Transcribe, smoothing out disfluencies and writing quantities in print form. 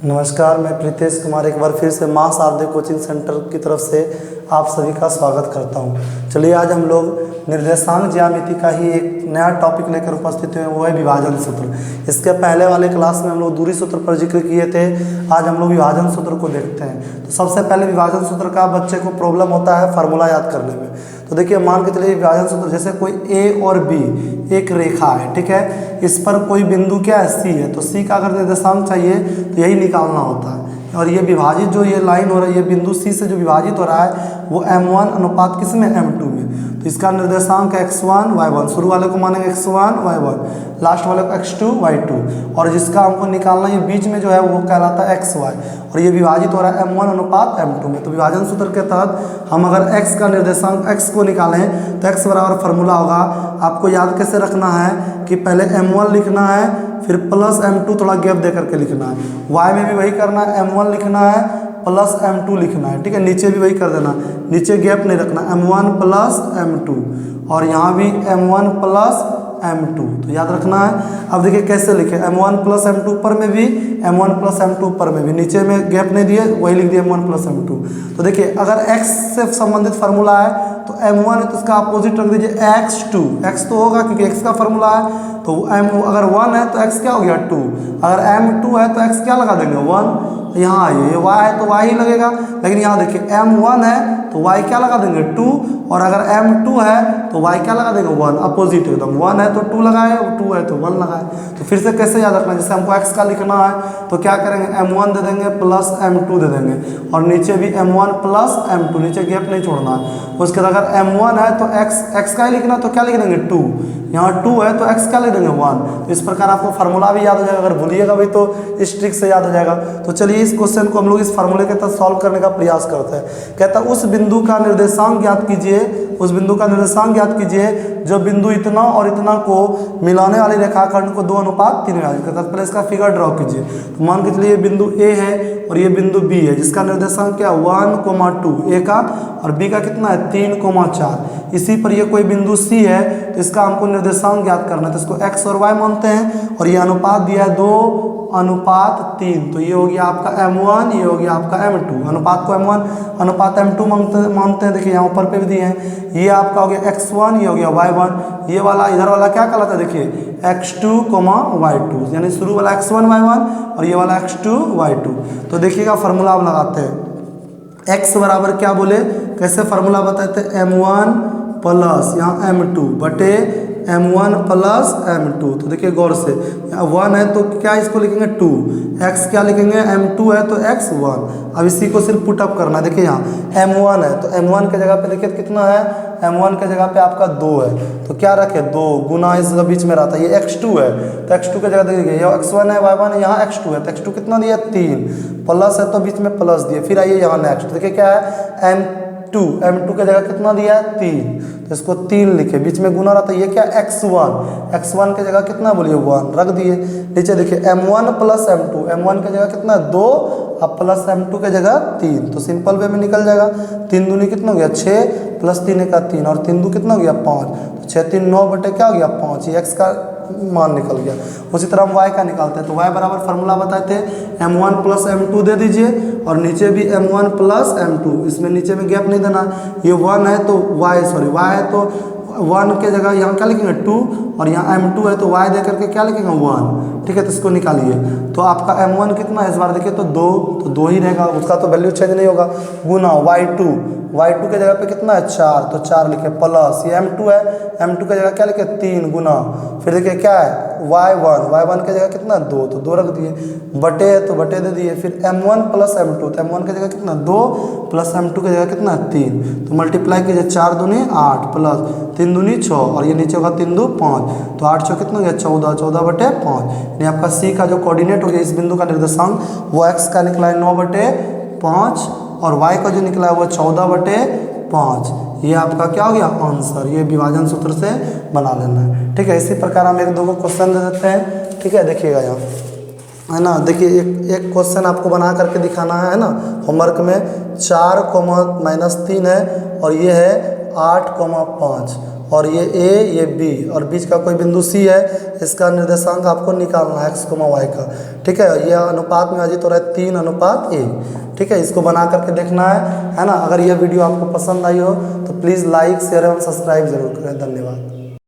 नमस्कार, मैं प्रीतेश कुमार एक बार फिर से माँ शारदे कोचिंग सेंटर की तरफ से आप सभी का स्वागत करता हूँ। चलिए आज हम लोग निर्देशांक ज्यामिति का ही एक नया टॉपिक लेकर उपस्थित हुए, वो है विभाजन सूत्र। इसके पहले वाले क्लास में हम लोग दूरी सूत्र पर जिक्र किए थे। आज हम लोग विभाजन सूत्र को देखते हैं। तो सबसे पहले विभाजन सूत्र का बच्चे को प्रॉब्लम होता है फार्मूला याद करने में। तो देखिए, मान के चलिए विभाजन सूत्र जैसे कोई ए और बी एक रेखा है, ठीक है, इस पर कोई बिंदु क्या है, सी है। तो सी का अगर निर्देशांक चाहिए तो यही निकालना होता है। और ये विभाजित जो ये लाइन हो रहा है, ये बिंदु सी से जो विभाजित हो रहा है वो m1 अनुपात किस में, m2 में। तो इसका निर्देशांक x1 y1, शुरू वाले को मानेंगे x1 y1, लास्ट वाले को x2 y2, और जिसका हमको निकालना ये बीच में जो है वो कहलाता है xy, और ये विभाजित हो रहा है m1 अनुपात m2 में। तो विभाजन सूत्र के तहत हम अगर x का निर्देशांक x को निकालें तो x बराबर फार्मूला होगा। आपको याद कैसे रखना है कि पहले m1 लिखना है, फिर प्लस m2 थोड़ा गैप दे करके लिखना है। y में भी वही करना है, m1 लिखना है प्लस m2 लिखना है, ठीक है। नीचे भी वही कर देना, नीचे गैप नहीं रखना, m1 प्लस m2, और यहाँ भी m1 प्लस m2, तो याद रखना है। अब देखिए कैसे लिखे, m1 प्लस m2 ऊपर में भी, m1 प्लस m2 ऊपर में भी, नीचे में गैप नहीं दिए, वही लिख दिए m1 प्लस m2। तो देखिए अगर x से संबंधित फार्मूला है तो m1 है तो इसका अपोजिट रख दीजिए x2, x तो होगा क्योंकि x का फार्मूला है। तो अगर 1 है तो x क्या हो गया 2, अगर m2 है तो x क्या लगा देंगे 1, यहाँ आइए, ये y है तो y ही लगेगा। लेकिन यहाँ देखिए m1 है तो y क्या लगा देंगे 2, और अगर m2 है तो y क्या लगा देंगे 1, अपोजिट एकदम। 1 है तो 2 लगाए, 2 है तो 1 लगाए। तो फिर से कैसे याद रखना, जैसे हमको x का लिखना है तो क्या करेंगे, m1 दे देंगे प्लस m2 दे देंगे, और नीचे भी m1 प्लस m2, नीचे गैप नहीं छोड़ना है। उसके बाद अगर m1 है तो x का ही लिखना, तो क्या लिख देंगे 2, यहाँ 2 है तो x क्या लिख देंगे 1। तो इस प्रकार आपको फार्मूला भी याद हो जाएगा, अगर भूलिएगा भी तो इस ट्रिक से याद हो जाएगा। तो चलिए इस क्वेश्चन को हम लोग इस फार्मूले के तहत सॉल्व करने का प्रयास करते हैं। कहता है उस बिंदु का निर्देशांक ज्ञात कीजिए, उस बिंदु का निर्देशांक ज्ञात कीजिए जो बिंदु इतना और इतना को मिलाने वाली रेखाखंड को 2 अनुपात 3 में विभाजित करता है। पहले इसका फिगर ड्रॉ कीजिए। तो मान के चलिए ये बिंदु ए है और ये बिंदु बी है, जिसका निर्देशांक क्या 1,2 ए का, और बी का कितना है 3,4। इसी पर ये कोई बिंदु सी है तो इसका हमको निर्देशांक ज्ञात करना है। तो इसको x और y मानते हैं, और ये अनुपात दिया है 2 अनुपात 3। तो ये हो गया आपका m1, ये हो गया आपका m2। अनुपात को m1 अनुपात m2 मानते हैं। देखिए यहाँ ऊपर पे भी दिए हैं, ये आपका हो गया x1, ये हो गया y1, ये वाला इधर वाला क्या कहलाता है, देखिए x2, y2, यानी शुरू वाला x1 y1 और ये वाला x2 y2। तो देखिएगा फार्मूला आप लगाते हैं, x बराबर क्या बोले, कैसे फार्मूला बताते हैं, m1 प्लस यहाँ m2 बटे m1 प्लस m2। तो देखिए गौर से, 1 है तो क्या इसको लिखेंगे 2, x क्या लिखेंगे m2 है तो x1। अब इसी को सिर्फ पुटअप करना है। देखिए यहाँ m1 है तो m1 के जगह पे देखिए कितना है, m1 के जगह पे आपका 2 है, तो क्या रखे 2 गुना इसका बीच में रहता है। ये x2 है तो x2 के जगह देखिए ये x1 है, y1 है, यहाँ x2 है तो x2 कितना दिया 3, प्लस है तो बीच में प्लस दिए। फिर आइए यहाँ नेक्स्ट, देखिए क्या है m2 के जगह कितना दिया है 3, तो इसको 3 लिखे, बीच में गुना रहता है। ये क्या x1 के जगह कितना बोलिए 1 रख दिए। नीचे देखिए m1 प्लस m2, m1 के जगह कितना 2 अब प्लस m2 के जगह 3, तो सिंपल वे में निकल जाएगा। 3 दूनी कितना हो गया 6, प्लस 3 का 3, और 3 दू कितना हो गया 5, तो 6 3 9 बटे क्या हो गया 5, ये x का मान निकल गया। उसी तरह हम y का निकालते हैं। तो y बराबर फार्मूला बताए थे m1 प्लस m2 दे दीजिए, और नीचे भी m1 प्लस m2, इसमें नीचे में गैप नहीं देना। ये 1 है तो y है तो 1 के जगह यहाँ क्या लिखेंगे 2, और यहाँ m2 है तो y दे करके क्या लिखेंगे 1, ठीक है। तो इसको निकालिए, तो आपका m1 कितना है इस बार देखिए तो 2 ही रहेगा, उसका तो वैल्यू चेंज नहीं होगा। गुना y2 के जगह पे कितना है 4, तो 4 लिखे, प्लस ये m2 है, m2 के जगह क्या लिखे 3 गुना, फिर देखिए क्या है y1 के जगह कितना 2, तो 2 रख दिए, बटे है तो बटे दे दिए। फिर m1 प्लस m2, तो m1 के जगह कितना 2 प्लस m2 के जगह कितना 3, तो मल्टीप्लाई कीजिए, 4 दूनी 8 प्लस 3 दूनी 6, और ये नीचे होगा 3 2 5, तो 8 6 कितना हो गया 14, 14 बटे 5। यानी आपका सी का जो कोऑर्डिनेट हो गया इस बिंदु का निर्देशांक वो x का निकला है 9 बटे 5, और y का जो निकला है वो 14 बटे 5। ये आपका क्या हो गया आंसर, ये विभाजन सूत्र से बना लेना है, ठीक है। इसी प्रकार हम 1 2 को क्वेश्चन दे देते हैं, ठीक है। देखिएगा यहाँ है ना, देखिए एक क्वेश्चन आपको बना करके दिखाना है ना होमवर्क में। 4, -3 है और ये है 8, 5, और ये ए ये बी और बीच का कोई बिंदु सी है, इसका निर्देशांक आपको निकालना है x, y का। ठीक है, ये अनुपात में अजित हो रहा है 3:1। ठीक है, इसको बना करके देखना है ना। अगर यह वीडियो आपको पसंद आई हो तो प्लीज़ लाइक शेयर एवं सब्सक्राइब जरूर करें। धन्यवाद।